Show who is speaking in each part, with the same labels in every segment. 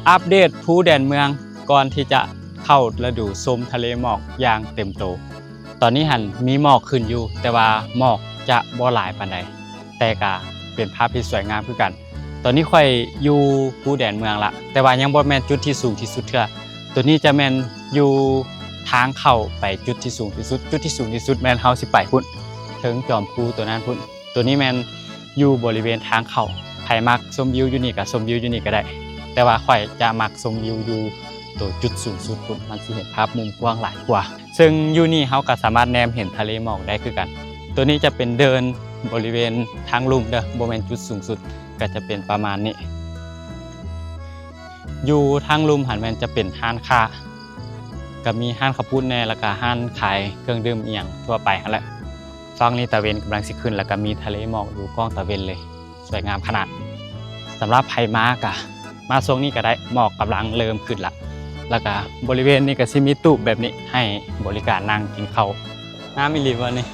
Speaker 1: อัปเดตภูแดนเมืองก่อนที่จะเข้าฤดูชมทะเลหมอกอย่างเต็มโตตอนนี้หันมีหมอกขึ้นอยู่แต่ว่าหมอกจะบ่หลายปานใดแต่ก็เป็นภาพที่สวยงามคือกันตอนนี้ค่อยอยู่ภูแดนเมืองละแต่ว่ายังบ่แม่นจุดที่สูงที่สุดเทื่อตัวนี้จะแม่นอยู่ทางเข้าไปจุดที่สูงที่สุดจุดที่สูงที่สุดแม่นเฮาสิไปพุ่นถึงจอมภูตัวนั้นพุ่นตัวนี้แม่นอยู่บริเวณทางเข้าใครมักชมวิวอยู่นี่ก็ชมวิวอยู่นี่ก็ได้แต่ว่าข่อยจะมักชมวิวอยู่ตัวจุดสูงสุดพุ่นมันสิเห็นภาพมุมกว้างหลายกว่าซึ่งอยู่นี่เฮาก็สามารถแนมเห็นทะเลหมอกได้คือกันตัวนี้จะเป็นเดินบริเวณทางลุ่มเด้อบ่แม่นจุดสูงสุดก็จะเป็นประมาณนี้อยู่ทางลุ่มหันแม่นจะเป็นห้านค้าก็มีห้านข้าวปุ้นแน่แล้วก็ห้านขายเครื่องดื่มอีหยังทั่วไปนั่นแหละฝั่งนี้ตะเวนกำลังสิขึ้นแล้วก็มีทะเลหมอกอยู่กล้องตะเวนเลยสวยงามขนาดสำหรับไผมากะมาช่วงนี้ก็ได้หมอกกำลังเริ่มขึ้นละแล้วก็บริเวณนี้ก็สิมีตู้แบบนี้ให้บริการนั่งกินข้าวน้ำมิลิวันนี้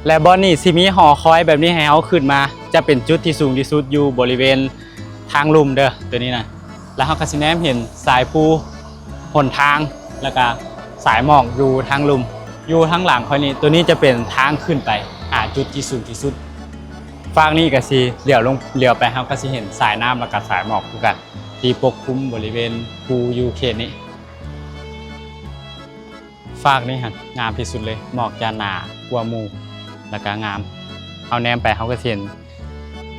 Speaker 1: และบอนนี่สิมีหอคอยแบบนี้ให้เอาขึ้นมาจะเป็นจุดที่สูงที่สุดอยู่บริเวณทางลุ่มเด้อตัวนี้นะแล้วเขาก็สิแนมเห็นสายภูหนทางแล้วก็สายหมอกอยู่ทางลุ่มอยู่ทางหลังคอยนี้ตัวนี้จะเป็นทางขึ้นไปหาจุดที่สูงที่สุดฝั่งนี้ก็สิเลี้ยวไปเขาก็สิเห็นสายน้ำแล้วก็สายหมอกคือกันที่ปกคลุมบริเวณภูยูเขตนี้ฝั่งนี้ฮะงามที่สุดเลยหมอกจะหนากว่าหมู่แล้วก็งามเอาแนมไปเขาก็เห็น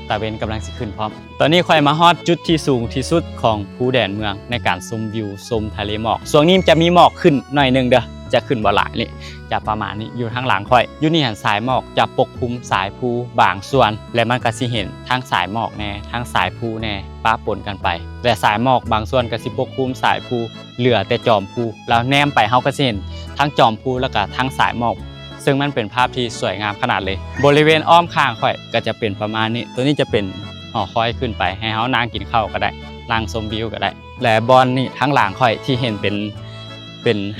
Speaker 1: ตะเวนกำลังสิขึ้นพร้อมตอนนี้ค่อยมาฮอดจุดที่สูงที่สุดของภูแดนเมืองในการชมวิวชมทะเลหมอกช่วงนี้จะมีหมอกขึ้นหน่อยนึงเด้อจะขึ้นบ่หลายนี่จะประมาณนี้อยู่ทางหลังค่อยอยู่นี่หันสายหมอกจะปกคลุมสายภูบางส่วนและมันก็สิเห็นทั้งสายหมอกแน่ทั้งสายภูแน่ป้าปนกันไปแต่สายหมอกบางส่วนก็สิปกคลุมสายภูเหลือแต่จอมภูแล้วแนมไปเฮาก็สิเห็นทั้งจอมภูแล้วก็ทั้งสายหมอกซึ่งมันเป็นภาพที่สวยงามขนาดเลยบริเวณอ้อมข้างค่อยก็จะเป็นประมาณนี้ตัวนี้จะเป็นหอคอยขึ้นไปให้เฮานั่งกินข้าวก็ได้นั่งชมวิวก็ได้และบอลนี่ทั้งหลังค่อยที่เห็นเป็น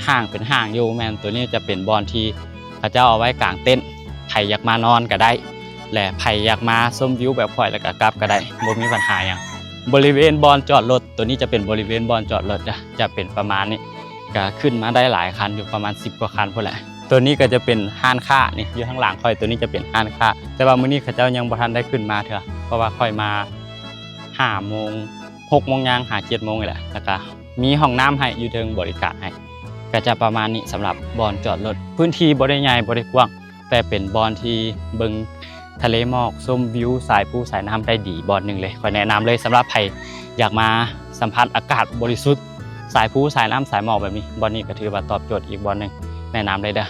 Speaker 1: ห้างอยู่แมนตัวนี้จะเป็นบอลที่เขาเจ้าเอาไว้กางเต็นท์ใครอยากมานอนก็ได้และใครอยากมาชมวิวแบบค่อยแล้วก็กลับก็ได้บ่มีปัญหาอย่างบริเวณบอลจอดรถตัวนี้จะเป็นบริเวณบอลจอดรถจะเป็นประมาณนี้ก็ขึ้นมาได้หลายคันอยู่ประมาณ10 กว่าคันพอแหละตัวนี้ก็จะเป็นห้านค้านี่อยู่ข้างหลังค่อยตัวนี้จะเป็นห้านค้าแต่ว่ามื้อนี้เขาเจ้ายังบ่ทันได้ขึ้นมาเถอะเพราะว่าค่อยมา5 โมง6 โมงย่าง7 โมงนี่แหละแล้วก็มีห้องน้ำให้อยู่เทิงบริการให้ก็จะประมาณนี้สำหรับบอลจอดรถพื้นที่บ่ได้ใหญ่บ่ได้กว้างแต่เป็นบอลที่เบิ่งทะเลหมอกชมวิวสายภูสายน้ำได้ดีบอลหนึ่งเลยขอแนะนำเลยสำหรับใครอยากมาสัมผัสอากาศบริสุทธิ์สายภูสายน้ำสายหมอกแบบนี้บอลนี้ก็ถือว่าตอบโจทย์อีกบอลหนึ่งแนะนำเลยเด้อ